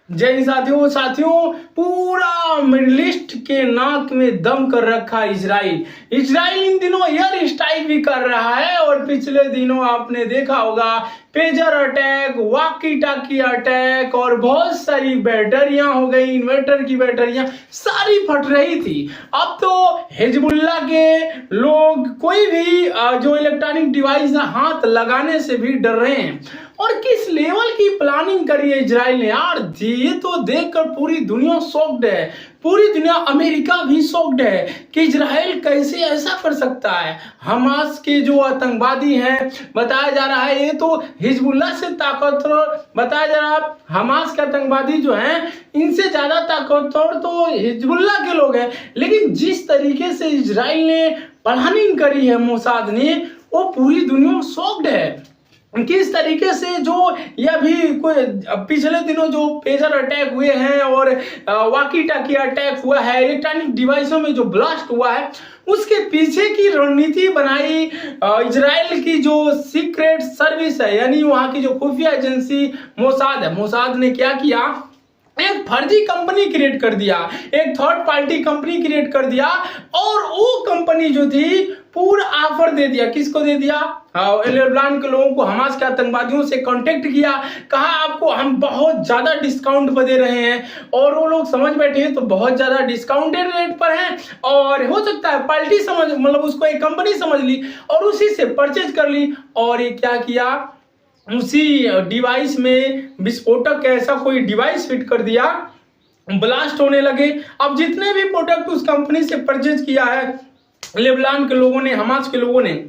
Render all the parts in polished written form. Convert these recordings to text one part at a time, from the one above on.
जय हिंद साथियों पूरा मिडिल ईस्ट के नाक में दम कर रखा है इजराइल इन दिनों एयर स्ट्राइक भी कर रहा है। और पिछले दिनों आपने देखा होगा पेजर अटैक, वॉकी टाकी अटैक और बहुत सारी बैटरियां हो गई, इन्वर्टर की बैटरियां सारी फट रही थी। अब तो हिजबुल्लाह के लोग कोई भी जो इलेक्ट्रॉनिक डिवाइस हाथ लगाने से भी डर रहे हैं। और किस लेवल की प्लानिंग करी है इजराइल ने यार, ये तो देखकर पूरी दुनिया शॉक्ड है। पूरी दुनिया, अमेरिका भी शॉक्ड है कि इजराइल कैसे ऐसा कर सकता है। हमास के जो आतंकवादी हैं बताया जा रहा है, ये तो हिजबुल्लाह से ताकतवर बताया जा रहा है। हमास के आतंकवादी जो हैं इनसे ज्यादा ताकतवर तो हिजबुल्लाह के लोग हैं। लेकिन जिस तरीके से इजराइल ने प्लानिंग करी है मोसाद ने, वो पूरी दुनिया शॉक्ड है। किस तरीके से जो यह भी कोई पिछले दिनों जो पेजर अटैक हुए हैं और वॉकी टाकी अटैक हुआ है, इलेक्ट्रॉनिक डिवाइसों में जो ब्लास्ट हुआ है, उसके पीछे की रणनीति बनाई इजराइल की जो सीक्रेट सर्विस है, यानी वहां की जो खुफिया एजेंसी मोसाद है। मोसाद ने क्या किया, एक फर्जी कंपनी क्रिएट कर दिया, एक थर्ड पार्टी कंपनी क्रिएट कर दिया और वो कंपनी जो थी पूरा ऑफर दे दिया। किसको दे दिया? लेबनान के लोगों को, हमास के आतंकवादियों से कांटेक्ट किया, कहा आपको हम बहुत ज्यादा डिस्काउंट पर दे रहे हैं। और वो लोग समझ बैठे हैं तो बहुत ज्यादा डिस्काउंटेड रेट पर हैं और हो सकता है पार्टी समझ, मतलब उसको एक कंपनी समझ ली और उसी से परचेज कर ली। और ये क्या किया, उसी डिवाइस में विस्फोटक ऐसा कोई डिवाइस फिट कर दिया, ब्लास्ट होने लगे। अब जितने भी प्रोडक्ट उस कंपनी से परचेज किया है लेबनान के लोगों ने, हमास के लोगों ने,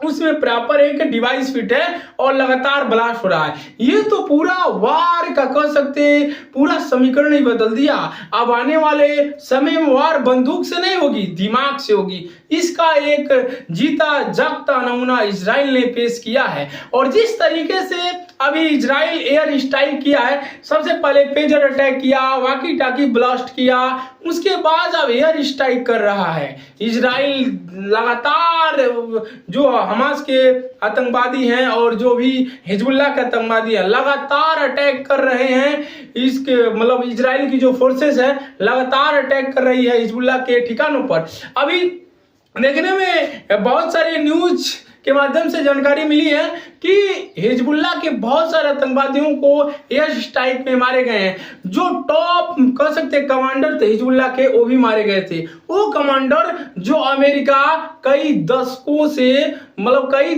उसमें प्रॉपर एक डिवाइस फिट है और लगातार ब्लास्ट हो रहा है। ये तो पूरा वार का कह सकते, पूरा समीकरण ही बदल दिया। अब आने वाले समय में वार बंदूक से नहीं होगी, दिमाग से होगी। इसका एक जीता जागता नमूना इजराइल ने पेश किया है। और जिस तरीके से अभी इजराइल एयर स्ट्राइक किया है, सबसे पहले पेजर अटैक किया, वॉकी टाकी ब्लास्ट किया, उसके बाद अब एयर स्ट्राइक कर रहा है इजराइल। लगातार जो हमास के आतंकवादी हैं और जो भी हिजबुल्लाह के आतंकवादी हैं लगातार अटैक कर रहे हैं। इसके मतलब इजराइल की जो फोर्सेस है लगातार अटैक कर रही है हिजबुल्लाह के ठिकानों पर। अभी देखने में बहुत सारे न्यूज के माध्यम से जानकारी मिली है कि हिजबुल्लाह के बहुत सारे आतंकवादियों को एयर स्ट्राइक में मारे गए हैं। जो टॉप कह सकते कमांडर थे हिजबुल्लाह के, वो भी मारे गए थे। वो कमांडर जो अमेरिका कई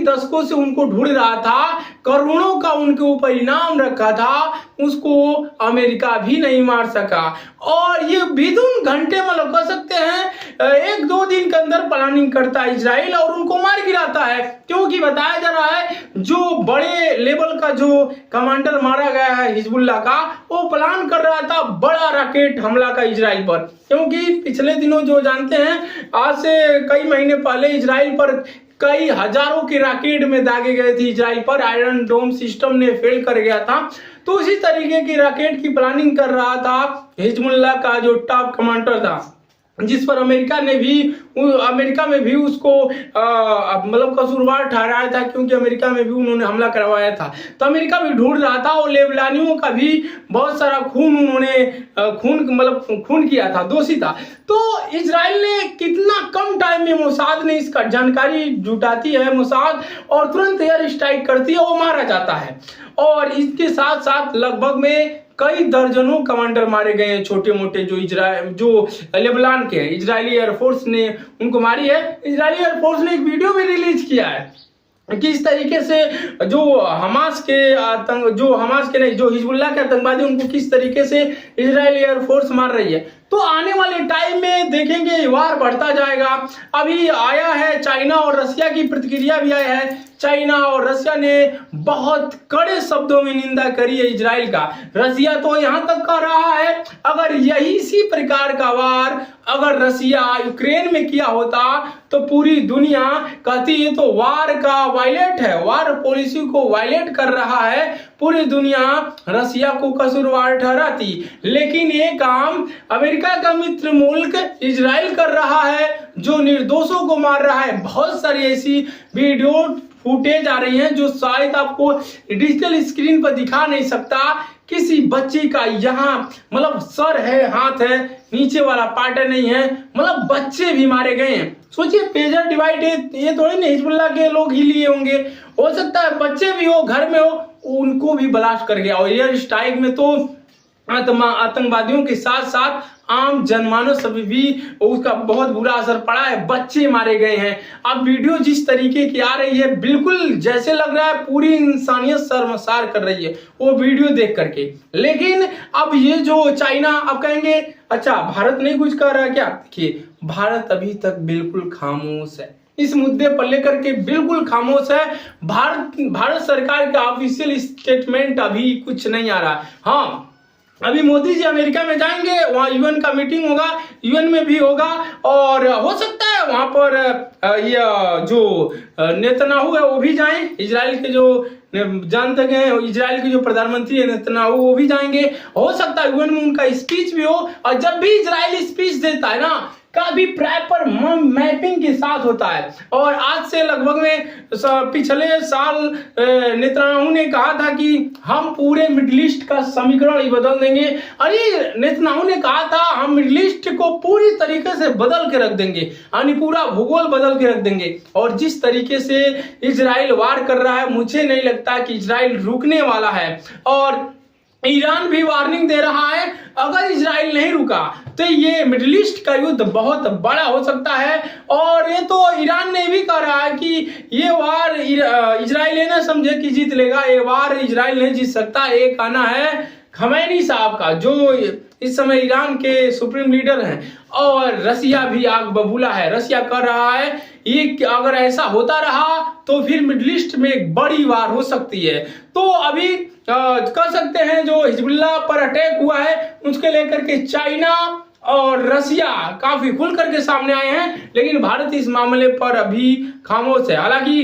दशकों से उनको ढूंढ रहा था, करोड़ों का उनके ऊपर इनाम रखा था, उसको अमेरिका भी नहीं मार सका। और ये विदिन घंटे मतलब कह सकते हैं 1-2 दिन के अंदर प्लानिंग करता है इजराइल और उनको मार गिराता है। क्योंकि बताया जा रहा है जो बड़े लेवल का जो कमांडर मारा गया है हिजबुल्लाह का, वो प्लान कर रहा था बड़ा रॉकेट हमला का इजराइल पर। क्योंकि पिछले दिनों जो जानते हैं, आज से कई महीने पहले इजराइल पर कई हजारों के रॉकेट में दागे गए थे इजराइल पर, आयरन डोम सिस्टम ने फेल कर गया था। तो उसी तरीके की रॉकेट की प्लानिंग कर रहा था हिजबुल्लाह का जो टॉप कमांडर था, जिस पर अमेरिका में भी उसको मतलब कसूरवार ठहराया था, क्योंकि अमेरिका में भी उन्होंने हमला करवाया था। तो अमेरिका भी ढूंढ रहा था और लेबनानियों का भी बहुत सारा खून उन्होंने खून किया था, दोषी था। तो इजराइल ने कितना कम टाइम में मोसाद ने इसका जानकारी जुटाती है मोसाद और तुरंत एयर स्ट्राइक करती है, वो मारा जाता है। और इसके साथ साथ लगभग में कई दर्जनों कमांडर मारे गए हैं, छोटे मोटे जो लेबनान के हैं। इजरायली एयरफोर्स ने उनको मारी है। इजरायली एयरफोर्स ने एक वीडियो भी रिलीज किया है कि इस तरीके से जो हिजबुल्लाह के आतंकवादी उनको किस तरीके से इजरायली एयरफोर्स मार रही है। तो आने वाले टाइम में देखेंगे वार बढ़ता जाएगा। अभी आया है चाइना और रसिया की प्रतिक्रिया भी आया है। चाइना और रसिया ने बहुत कड़े शब्दों में निंदा करी है इजराइल का। रसिया तो यहां तक कह रहा है अगर यही इसी प्रकार का वार अगर रसिया यूक्रेन में किया होता तो पूरी दुनिया कहती है तो वार का वायलेट है, वार पॉलिसी को वायलेट कर रहा है, पूरी दुनिया रसिया को कसूरवार ठहराती। लेकिन ये काम अमेरिका का मित्र मुल्क इजराइल कर रहा है, जो निर्दोषों को मार रहा है। बहुत सारी ऐसी वीडियो फुटेज आ रही हैं जो शायद आपको डिजिटल स्क्रीन पर दिखा नहीं सकता किसी बच्ची का यहाँ मतलब सर है, हाथ है, नीचे वाला पार्ट नहीं है, मतलब बच्चे भी मारे गए हैं। सोचिए पेजर डिवाइड है, ये थोड़ी नहीं हिजबुल्लाह के लोग ही लिए होंगे, हो सकता है बच्चे भी हो, घर में हो, उनको भी ब्लास्ट कर गया। और एयर स्ट्राइक में तो आतंकवादियों के साथ साथ आम जनमानस भी उसका बहुत बुरा असर पड़ा है, बच्चे मारे गए हैं। अब वीडियो जिस तरीके की आ रही है, बिल्कुल जैसे लग रहा है पूरी इंसानियत शर्मसार कर रही है वो वीडियो देख करके। लेकिन अब ये जो चाइना, अब कहेंगे अच्छा भारत नहीं कुछ कर रहा क्या? देखिए भारत अभी तक बिल्कुल खामोश है, इस मुद्दे पर लेकर के बिल्कुल खामोश है। भारत सरकार का ऑफिशियल स्टेटमेंट अभी कुछ नहीं आ रहा। हाँ, अभी मोदी जी अमेरिका में जाएंगे, वहाँ यूएन का मीटिंग होगा, यूएन में भी होगा, और हो सकता है वहां पर ये जो नेतन्याहू है वो भी जाएं, इजराइल के जो जानते हैं इजराइल के जो प्रधानमंत्री है नेतन्याहू, वो भी जाएंगे। हो सकता है यूएन में उनका स्पीच भी हो। और जब भी इजराइल स्पीच देता है ना, काफी प्रॉपर मैपिंग के साथ होता है। और आज से लगभग में पिछले साल नेतन्याहू ने कहा था कि हम पूरे मिडिल ईस्ट का समीकरण ही बदल देंगे। अरे नेतन्याहू ने कहा था हम मिडिल ईस्ट को पूरी तरीके से बदल के रख देंगे, यानी पूरा भूगोल बदल के रख देंगे। और जिस तरीके से इजराइल वार कर रहा है, मुझे नहीं लगता कि इजराइल रुकने वाला है। और ईरान भी वार्निंग दे रहा है, अगर इजराइल नहीं रुका तो ये मिडिल ईस्ट का युद्ध बहुत बड़ा हो सकता है। और ये तो ईरान ने भी कहा रहा है कि ये वार इजराइल ये ना समझे कि जीत लेगा, ये वार इजराइल नहीं जीत सकता। एक आना है खमैनी साहब का, जो इस समय ईरान के सुप्रीम लीडर हैं। और रसिया भी आग बबूला है, रसिया कर रहा है ये अगर ऐसा होता रहा तो फिर मिडिल ईस्ट में एक बड़ी वार हो सकती है। तो अभी कह सकते हैं जो हिजबुल्लाह पर अटैक हुआ है उसके लेकर के चाइना और रसिया काफी खुल करके सामने आए हैं, लेकिन भारत इस मामले पर अभी खामोश है। हालांकि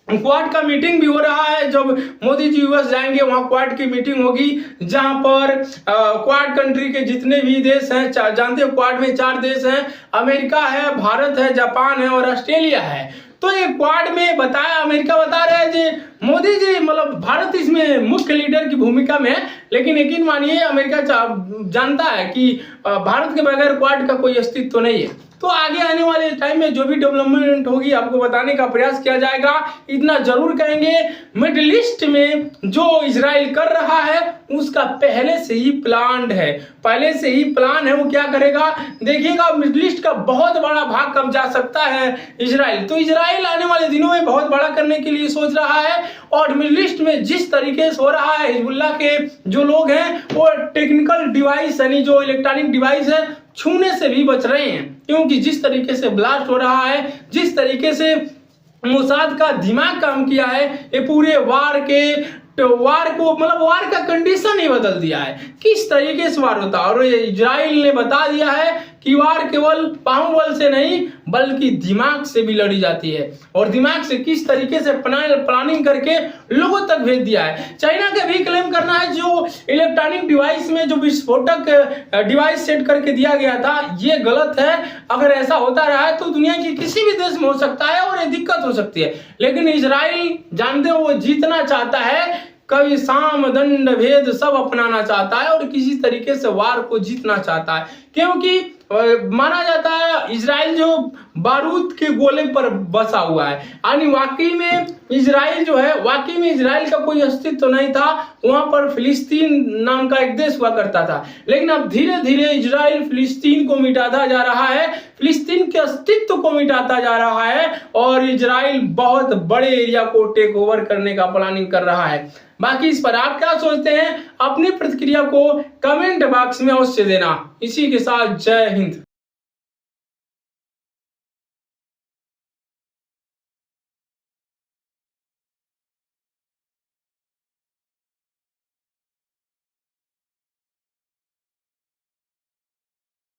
क्वाड का मीटिंग भी हो रहा है, जब मोदी जी यूएस जाएंगे वहां क्वाड की मीटिंग होगी, जहां पर क्वाड कंट्री के जितने भी देश हैं, जानते हो क्वाड में 4 देश हैं, अमेरिका है, भारत है, जापान है और ऑस्ट्रेलिया है। तो ये क्वाड में बताया, अमेरिका बता रहा है जी मोदी जी मतलब भारत इसमें मुख्य लीडर की भूमिका में है, लेकिन यकीन मानिए अमेरिका जानता है कि भारत के बगैर क्वाड का कोई अस्तित्व तो नहीं है। तो आगे आने वाले टाइम में जो भी डेवलपमेंट होगी आपको बताने का प्रयास किया जाएगा। इतना जरूर कहेंगे, मिडिल ईस्ट में जो इजराइल कर रहा है उसका पहले से ही प्लान है, पहले से ही प्लान है। वो क्या करेगा देखिएगा, मिडिल ईस्ट का बहुत बड़ा भाग कब जा सकता है इजराइल। तो इजराइल आने वाले दिनों में बहुत बड़ा करने के लिए सोच रहा है। और मिडिल ईस्ट में जिस तरीके से हो रहा है, हिजबुल्लाह के जो लोग हैं वो टेक्निकल डिवाइस यानी जो इलेक्ट्रॉनिक डिवाइस है छूने से भी बच रहे हैं, क्योंकि जिस तरीके से ब्लास्ट हो रहा है, जिस तरीके से मोसाद का दिमाग काम किया है, ये पूरे वार को मतलब वार का कंडीशन ही बदल दिया है, किस तरीके से वार होता है। और इजराइल ने बता दिया है कि वार केवल बाहुबल से नहीं बल्कि दिमाग से भी लड़ी जाती है, और दिमाग से किस तरीके से प्लानिंग करके लोगों तक भेज दिया है। चाइना का भी क्लेम करना है जो इलेक्ट्रॉनिक डिवाइस में जो विस्फोटक डिवाइस सेट करके दिया गया था ये गलत है। अगर ऐसा होता रहा है तो दुनिया के किसी भी देश में हो सकता है और ये दिक्कत हो सकती है। लेकिन इजराइल जानते हो वो जीतना चाहता है, कभी साम दंड भेद सब अपनाना चाहता है और किसी तरीके से वार को जीतना चाहता है, क्योंकि माना जाता है इजराइल जो बारूद के गोले पर बसा हुआ है, यानी वाकई में इजराइल जो है, वाकई में इजराइल का कोई अस्तित्व तो नहीं था। वहां पर फिलिस्तीन नाम का एक देश हुआ करता था, लेकिन अब धीरे धीरे इजराइल फिलिस्तीन को मिटाता जा रहा है, फिलिस्तीन के अस्तित्व को मिटाता जा रहा है, और इजराइल बहुत बड़े एरिया को टेक ओवर करने का प्लानिंग कर रहा है। बाकी इस पर आप क्या सोचते हैं, अपनी प्रतिक्रिया को कमेंट बॉक्स में अवश्य देना। इसी के साथ जय हिंद।